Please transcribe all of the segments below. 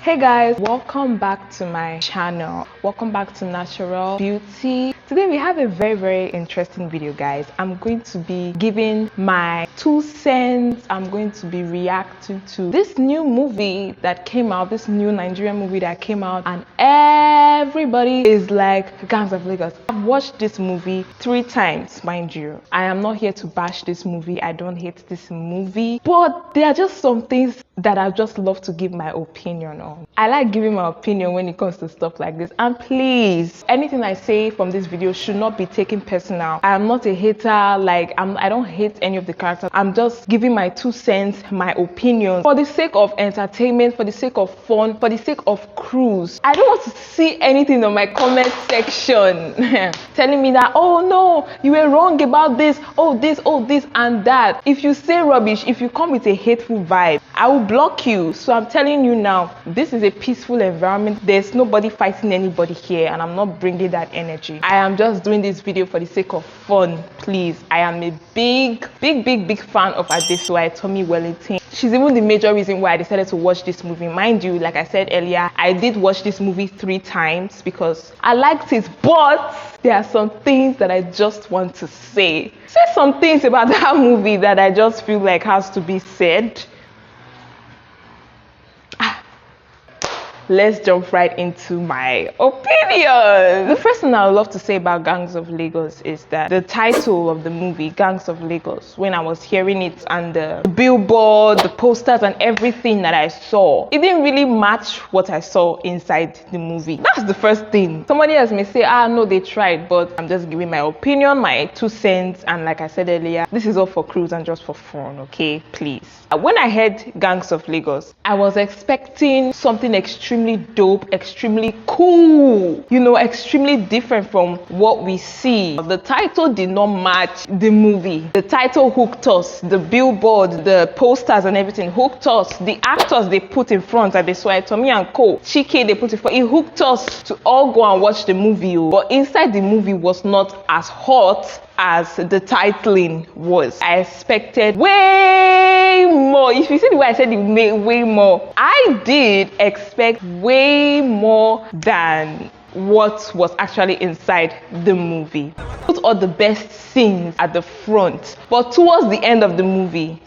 Hey guys, welcome back to my channel. Welcome back to Natural Beauty. Today we have a very interesting video, guys. I'm going to be giving my 2 cents. I'm going to be reacting to this new movie that came out, this new Nigerian movie that came out, and everybody is like Gangs of Lagos. I've watched this movie 3 times, mind you. I am not here to bash this movie. I don't hate this movie, but there are just some things that I just love to give my opinion on. I like giving my opinion when it comes to stuff like this, and please, anything I say from this video should not be taken personal. I am not a hater. I don't hate any of the characters. I'm just giving my 2 cents, my opinion, for the sake of entertainment, for the sake of fun, for the sake of cruise. I don't want to see anything on my comment section telling me that, oh no, you were wrong about this, oh this and that. If you say rubbish, if you come with a hateful vibe, I will block you. So I'm telling you now, this is a peaceful environment. There's nobody fighting anybody here, and I'm not bringing that energy. I am just doing this video for the sake of fun. Please, I am a big fan of Adesuwa Tommy Wellington. She's even the major reason why I decided to watch this movie. Mind you, like I said earlier, I did watch this movie 3 times because I liked it, but there are some things that I just want to say. Say some things about that movie that I just feel like has to be said. Let's jump right into my opinion. The first thing I would love to say about Gangs of Lagos is that the title of the movie, Gangs of Lagos, when I was hearing it and the billboard, the posters and everything that I saw, it didn't really match what I saw inside the movie. That's the first thing. Somebody else may say, no, they tried, but I'm just giving my opinion, my 2 cents, and like I said earlier, this is all for cruise and just for fun, okay? Please. When I heard Gangs of Lagos, I was expecting something extremely dope, extremely cool, extremely different from what we see. The title did not match the movie. The title hooked us. The billboard, the posters and everything hooked us. The actors they put in front, like Adesuwa Tommy and Co. Chike they put in front, it hooked us to all go and watch the movie. But inside the movie was not as hot as the titling was. I expected way more. If you see the way I said it, way more. I did expect way more than what was actually inside the movie. Put all the best scenes at the front, but towards the end of the movie,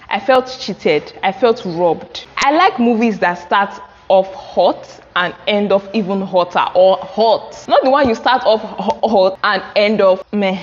I felt cheated. I felt robbed. I like movies that start off hot and end off even hotter, or hot. Not the one you start off hot and end off meh,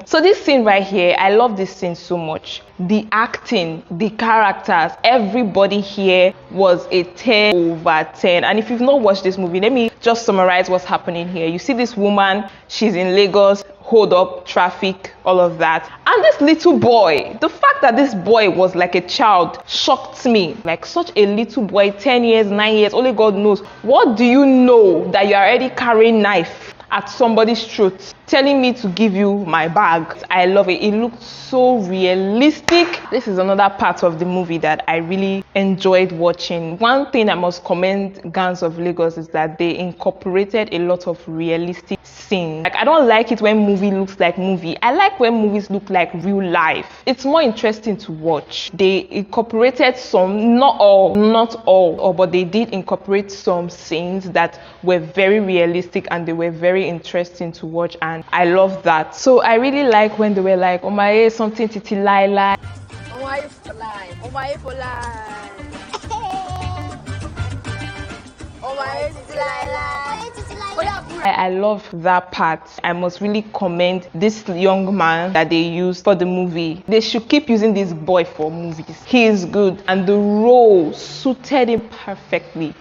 So this scene right here, I love this scene so much. The acting, the characters, everybody here was a 10/10. And if you've not watched this movie, let me just summarize what's happening here. You see this woman, she's in Lagos, hold up, traffic, all of that. And this little boy, the fact that this boy was like a child shocked me. Like such a little boy, 10 years, 9 years, only God knows. What do you know that you're already carrying knife at somebody's throat, telling me to give you my bag? I love it. It looked so realistic. This is another part of the movie that I really enjoyed watching. One thing I must commend Gangs of Lagos is that they incorporated a lot of realistic scenes. Like, I don't like it when movie looks like movie. I like when movies look like real life. It's more interesting to watch. They incorporated some, not all, but they did incorporate some scenes that were very realistic and they were very interesting to watch, and I love that. So I really like when they were like, oh my, something titi lai. Oh my for life. Oh my for life. Oh my titi lai. I love that part. I must really commend this young man that they used for the movie. They should keep using this boy for movies. He is good, and the role suited him perfectly.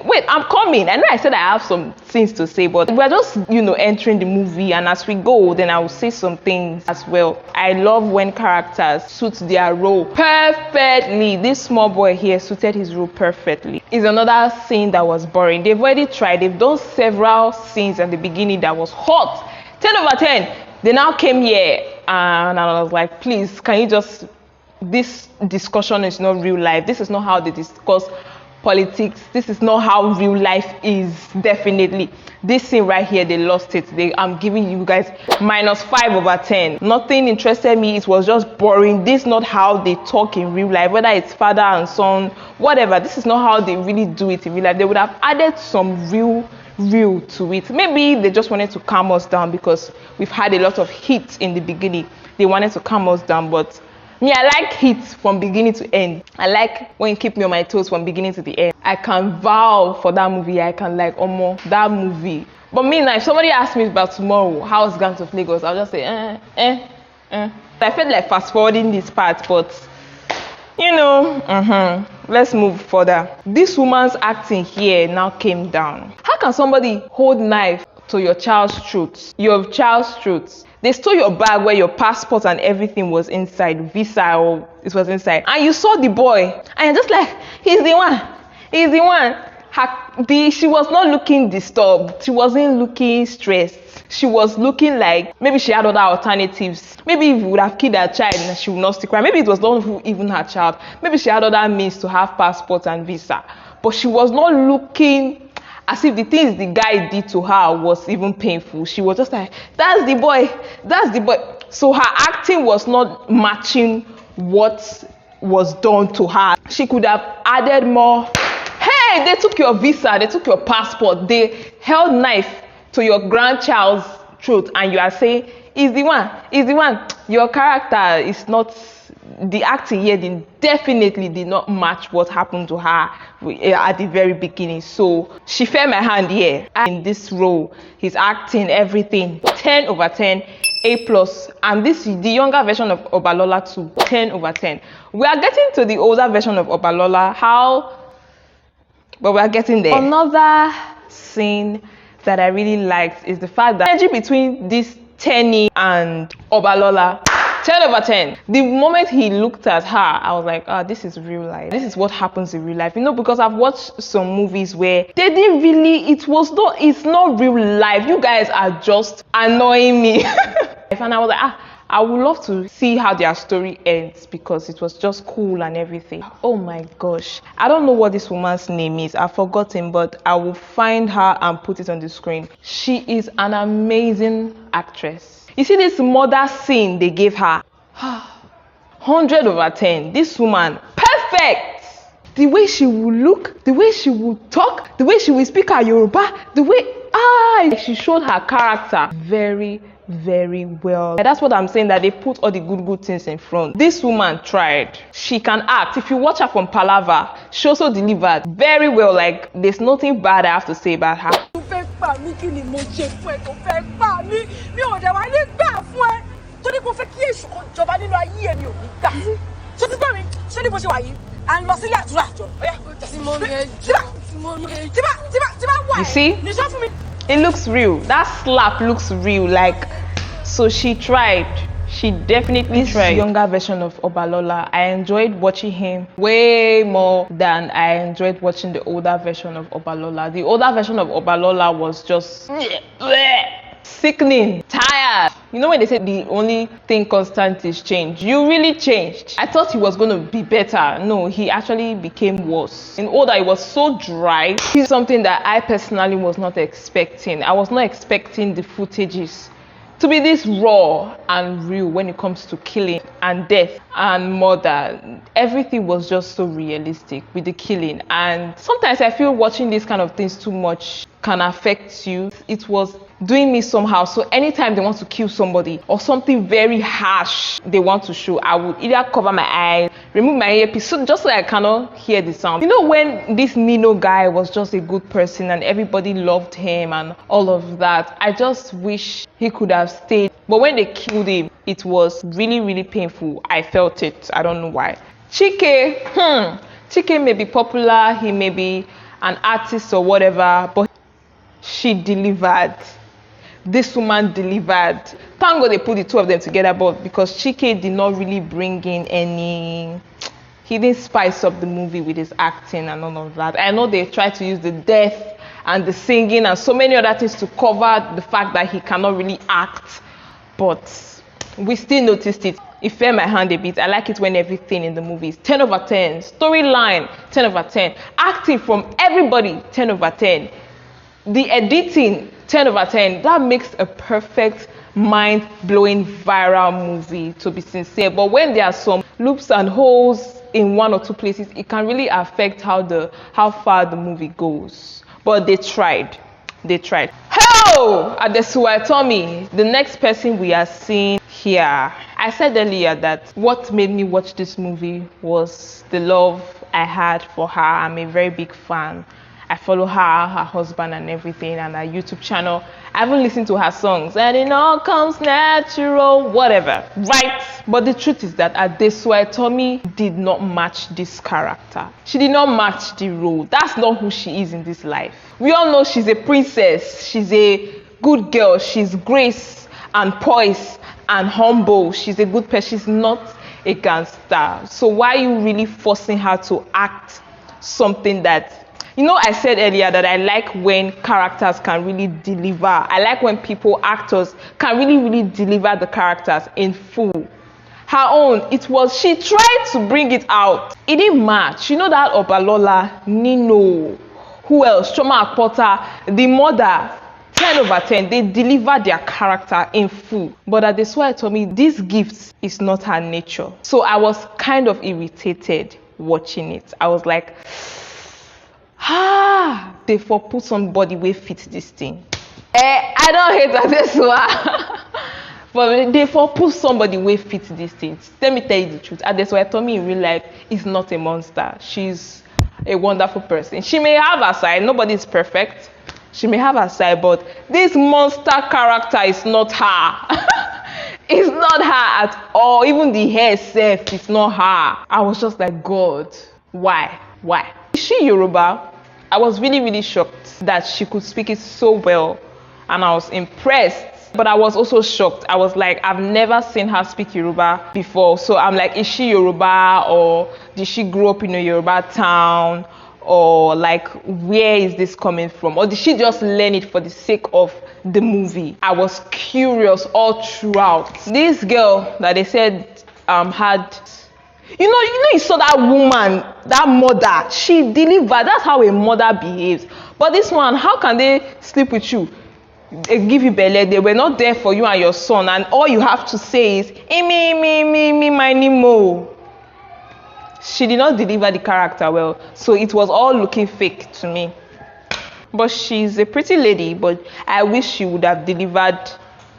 Wait, I'm coming. I know I said I have some things to say, but we're just entering the movie, and as we go, then I will say some things as well. I love when characters suit their role perfectly. This small boy here suited his role perfectly. It's another scene that was boring. They've already tried. They've done several scenes at the beginning that was hot. 10/10. They now came here and I was like, please, can you just, this discussion is not real life. This is not how they discuss politics. This is not how real life is. Definitely this scene right here, they lost it. I'm giving you guys -5/10. Nothing interested me. It was just boring. This is not how they talk in real life, whether it's father and son, whatever. This is not how they really do it in real life. They would have added some real to it. Maybe they just wanted to calm us down because we've had a lot of heat in the beginning. They wanted to calm us down, but me, I like heat from beginning to end. I like when you keep me on my toes from beginning to the end. I can vow for that movie. I can like that movie. But me now, if somebody asks me about tomorrow, how's Gangs of Lagos, I'll just say I felt like fast forwarding this part, but you know, let's move further. This woman's acting here now came down. How can somebody hold knife to your child's throat? They stole your bag where your passport and everything was inside, visa, or it was inside, and you saw the boy and you're just like, he's the one. She was not looking disturbed. She wasn't looking stressed. She was looking like maybe she had other alternatives. Maybe if we would have killed her child and she would not stick around. Maybe it was not even her child. Maybe she had other means to have passport and visa. But she was not looking as if the things the guy did to her was even painful. She was just like, that's the boy. So her acting was not matching what was done to her. She could have added more. Hey, they took your visa, they took your passport, they held knife to your grandchild's throat, and you are saying, he's the one. Your character is not, the acting here definitely did not match what happened to her at the very beginning. So she fell my hand here. In this role, his acting, everything, 10/10, A+. And this is the younger version of Obalola too, 10/10. We are getting to the older version of Obalola. But we are getting there. Another scene that I really liked is the fact that energy between this Tenny and Obalola, 10/10. The moment he looked at her, I was like, this is real life. This is what happens in real life. You know, because I've watched some movies where they didn't really, it's not real life. You guys are just annoying me. And I was like, I would love to see how their story ends because it was just cool and everything. Oh my gosh. I don't know what this woman's name is. I've forgotten, but I will find her and put it on the screen. She is an amazing actress. You see this mother scene they gave her? 100/10. This woman, perfect. The way she will look, the way she will talk, the way she will speak her Yoruba, the way she showed her character very well. And that's what I'm saying, that they put all the good things in front. This woman tried. She can act. If you watch her from Palava, she also delivered very well. Like, there's nothing bad I have to say about her. You see? It looks real. That slap looks real. Like, so she tried. She definitely tried. This younger version of Obalola, I enjoyed watching him way more than I enjoyed watching the older version of Obalola. The older version of Obalola was just sickening, tired. You know when they say the only thing constant is change? You really changed. I thought he was going to be better. No, he actually became worse. In older, it was so dry. It's something that I personally was not expecting. I was not expecting the footages to be this raw and real when it comes to killing and death and murder. Everything was just so realistic with the killing. And sometimes I feel watching these kind of things too much can affect you. It was doing me somehow. So anytime they want to kill somebody or something very harsh they want to show, I would either cover my eyes, remove my earpiece, just so I cannot hear the sound. You know, when this Nino guy was just a good person and everybody loved him and all of that, I just wish he could have stayed. But when they killed him, it was really painful. I felt it. I don't know why. Chike may be popular, he may be an artist or whatever, but she delivered. This woman delivered. Thank God they put the two of them together, but because Chike did not really bring in any, he didn't spice up the movie with his acting and all of that. I know they tried to use the death and the singing and so many other things to cover the fact that he cannot really act, but we still noticed it. It fell my hand a bit. I like it when everything in the movie is 10 over 10. Storyline, 10 over 10. Acting from everybody, 10 over 10. The editing, 10 over 10. That makes a perfect, mind-blowing, viral movie, to be sincere. But when there are some loops and holes in one or two places, it can really affect how far the movie goes. But they tried. They tried. Hello! Adesuwaitomi, the next person we are seeing here. I said earlier that what made me watch this movie was the love I had for her. I'm a very big fan. I follow her husband and everything, and her YouTube channel. I haven't listened to her songs, and it all comes natural, whatever, right? But the truth is that Adesuwaitomi did not match this character. She did not match the role. That's not who she is in this life. We all know she's a princess. She's a good girl. She's grace and poise and humble. She's a good person. She's not a gangster. So why are you really forcing her to act something that... You know, I said earlier that I like when characters can really deliver. I like when actors can really deliver the characters in full. Her own, she tried to bring it out. It didn't match. You know that Obalola, Nino, who else? Choma Akpota, the mother, 10 over 10. They deliver their character in full. But Adesuwaitomi, this gift is not her nature. So I was kind of irritated watching it. I was like... they for put somebody wey fit this thing. I don't hate Adesuwa. But they for put somebody wey fit this thing. Let me tell you the truth. Adesuwaitomi in real life is not a monster. She's a wonderful person. She may have her side. Nobody is perfect. She may have her side, but this monster character is not her. It's not her at all. Even the hair itself is not her. I was just like, God, why? Is she Yoruba? I was really shocked that she could speak it so well, and I was impressed. But I was also shocked. I was like, I've never seen her speak Yoruba before. So I'm like, is she Yoruba, or did she grow up in a Yoruba town, or like, where is this coming from? Or did she just learn it for the sake of the movie? I was curious all throughout. This girl that they said had... You saw that woman, that mother, she delivered. That's how a mother behaves. But this one, how can they sleep with you? They give you belly, they were not there for you and your son, and all you have to say is, me, my Nemo. She did not deliver the character well, so it was all looking fake to me. But she's a pretty lady, but I wish she would have delivered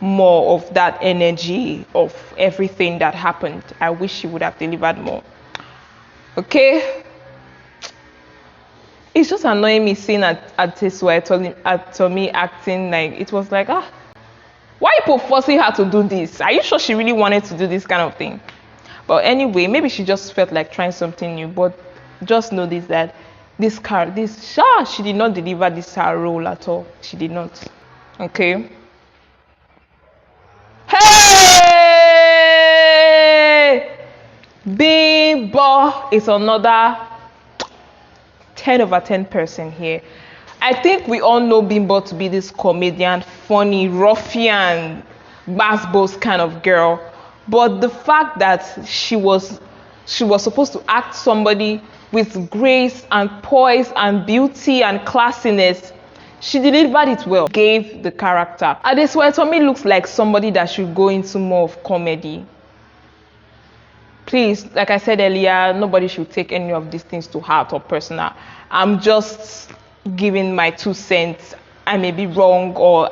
more of that energy of everything that happened. I wish she would have delivered more. Okay, it's just annoying me seeing Adesuwaitomi acting like it was like, why are people forcing her to do this? Are you sure she really wanted to do this kind of thing? But anyway, maybe she just felt like trying something new. But just know this, that she did not deliver this her role at all. She did not. Okay. Hey! Bimbo is another 10 over 10 person here. I think we all know Bimbo to be this comedian, funny, ruffian, bass kind of girl. But the fact that she was supposed to act somebody with grace and poise and beauty and classiness, she delivered it well, gave the character. Adesuwaitomi looks like somebody that should go into more of comedy. Please, like I said earlier, nobody should take any of these things to heart or personal. I'm just giving my 2 cents. I may be wrong, or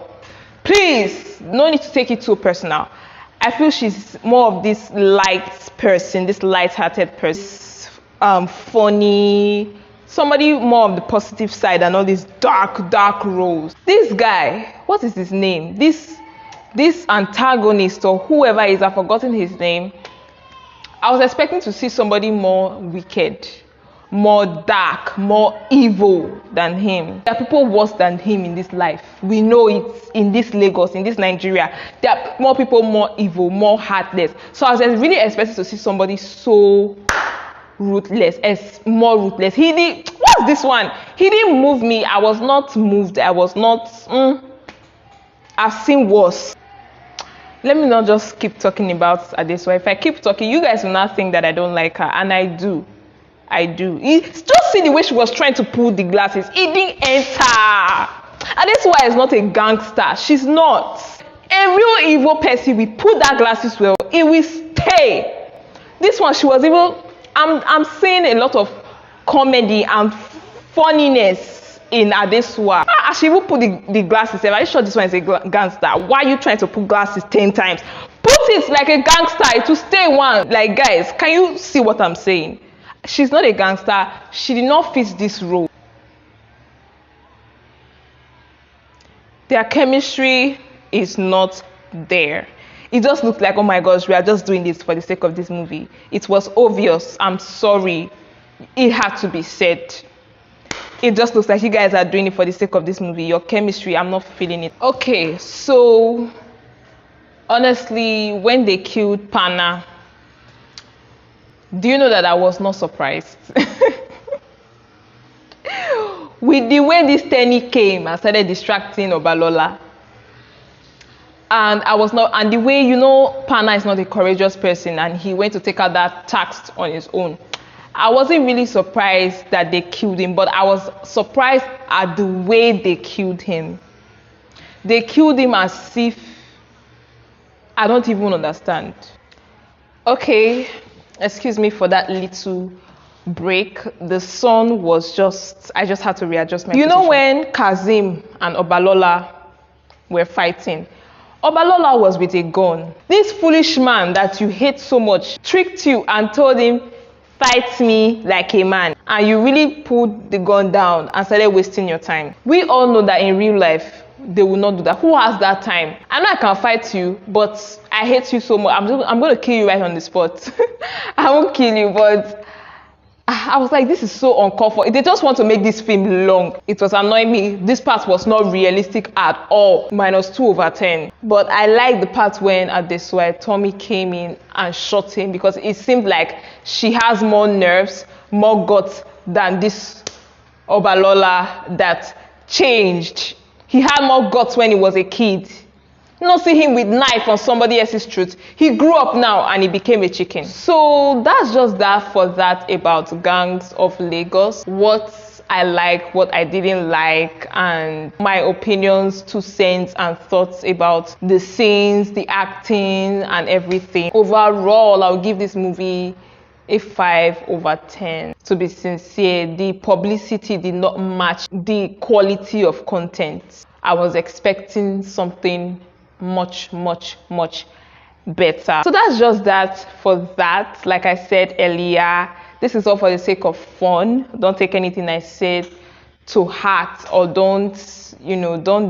please, no need to take it too personal. I feel she's more of this light person, this light-hearted person, funny, somebody more of the positive side and all these dark roles. This guy, what is his name? This antagonist or whoever is, I've forgotten his name. I was expecting to see somebody more wicked, more dark, more evil than him. There are people worse than him in this life. We know it in this Lagos, in this Nigeria. There are more people more evil, more heartless. So I was really expecting to see somebody so ruthless, more ruthless. What's this one? He didn't move me. I was not moved. I was not. I've seen worse. let me not just keep talking about Adesuwa. If I keep talking, you guys will not think that I don't like her, and I do. Just see the way she was trying to pull the glasses. It didn't enter. Adesuwa is not a gangster. She's not. A real evil person will put that glasses well. It will stay. This one, she was even. I'm seeing a lot of comedy and funniness in Adesuwa. She even put the glasses. Are you sure this one is a gangster? Why are you trying to put glasses 10 times? Put it like a gangster to stay one. Like, guys, can you see what I'm saying? She's not a gangster. She did not fit this role. Their chemistry is not there. It just looked like, oh my gosh, we are just doing this for the sake of this movie. It was obvious. I'm sorry. It had to be said. It just looks like you guys are doing it for the sake of this movie. Your chemistry, I'm not feeling it. Okay, so honestly, when they killed Pana, do you know that I was not surprised? With the way this Tenny came and started distracting Obalola. And I was not, and the way, you know, Pana is not a courageous person and he went to take out that tax on his own. I wasn't really surprised that they killed him, but I was surprised at the way they killed him. They killed him as if, I don't even understand. Okay, excuse me for that little break. The sun was just, I just had to readjust my position. You know when Kazim and Obalola were fighting, Obalola was with a gun. This foolish man that you hate so much tricked you and told him, fight me like a man. And you really put the gun down and started wasting your time. We all know that in real life, they will not do that. Who has that time? I know I can fight you, but I hate you so much. I'm going to kill you right on the spot. I won't kill you, but I was like, this is so uncomfortable. They just want to make this film long. It was annoying me. This part was not realistic at all. -2/10. But I like the part when Adesuwa Tommy came in and shot him, because it seemed like she has more nerves, more guts than this Obalola that changed. He had more guts when he was a kid. You not see him with knife on somebody else's throat. He grew up now and he became a chicken. So that's just that for that about Gangs of Lagos. What I like, what I didn't like, and my opinions, 2 cents and thoughts about the scenes, the acting and everything. Overall, I'll give this movie a 5/10. To be sincere, the publicity did not match the quality of content. I was expecting something much better. So that's just that for that. Like I said earlier, this is all for the sake of fun. Don't take anything I said to heart, or don't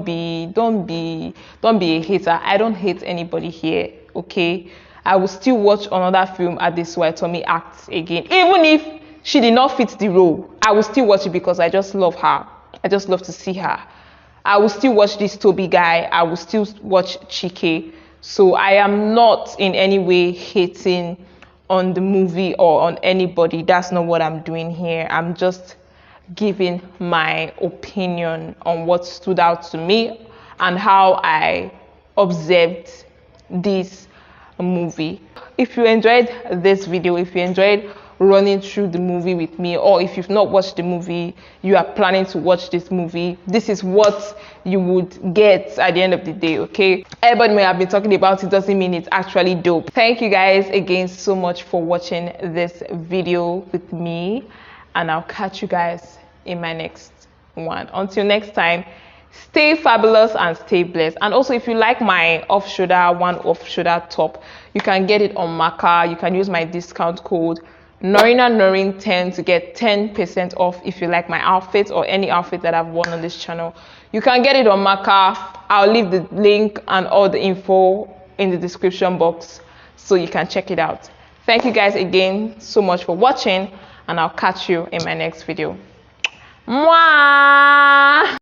be a hater. I don't hate anybody here, okay? I will still watch another film Adesuwa Tommy acts again, even if she did not fit the role. I will still watch it because I just love her. I just love to see her. I will still watch this Toby guy. I will still watch Chike. So I am not in any way hating on the movie or on anybody. That's not what I'm doing here. I'm just giving my opinion on what stood out to me and how I observed this movie. If you enjoyed this video, if you enjoyed running through the movie with me, or if you've not watched the movie, you are planning to watch this movie, this is what you would get at the end of the day, okay? Everybody may have been talking about it, doesn't mean it's actually dope. Thank you guys again so much for watching this video with me, and I'll catch you guys in my next one. Until next time, stay fabulous and stay blessed. And also, if you like my one off-shoulder top, you can get it on Maka. You can use my discount code Norina10 to get 10% off if you like my outfit or any outfit that I've worn on this channel. You can get it on Maka. I'll leave the link and all the info in the description box so you can check it out. Thank you guys again so much for watching, and I'll catch you in my next video. Mwah!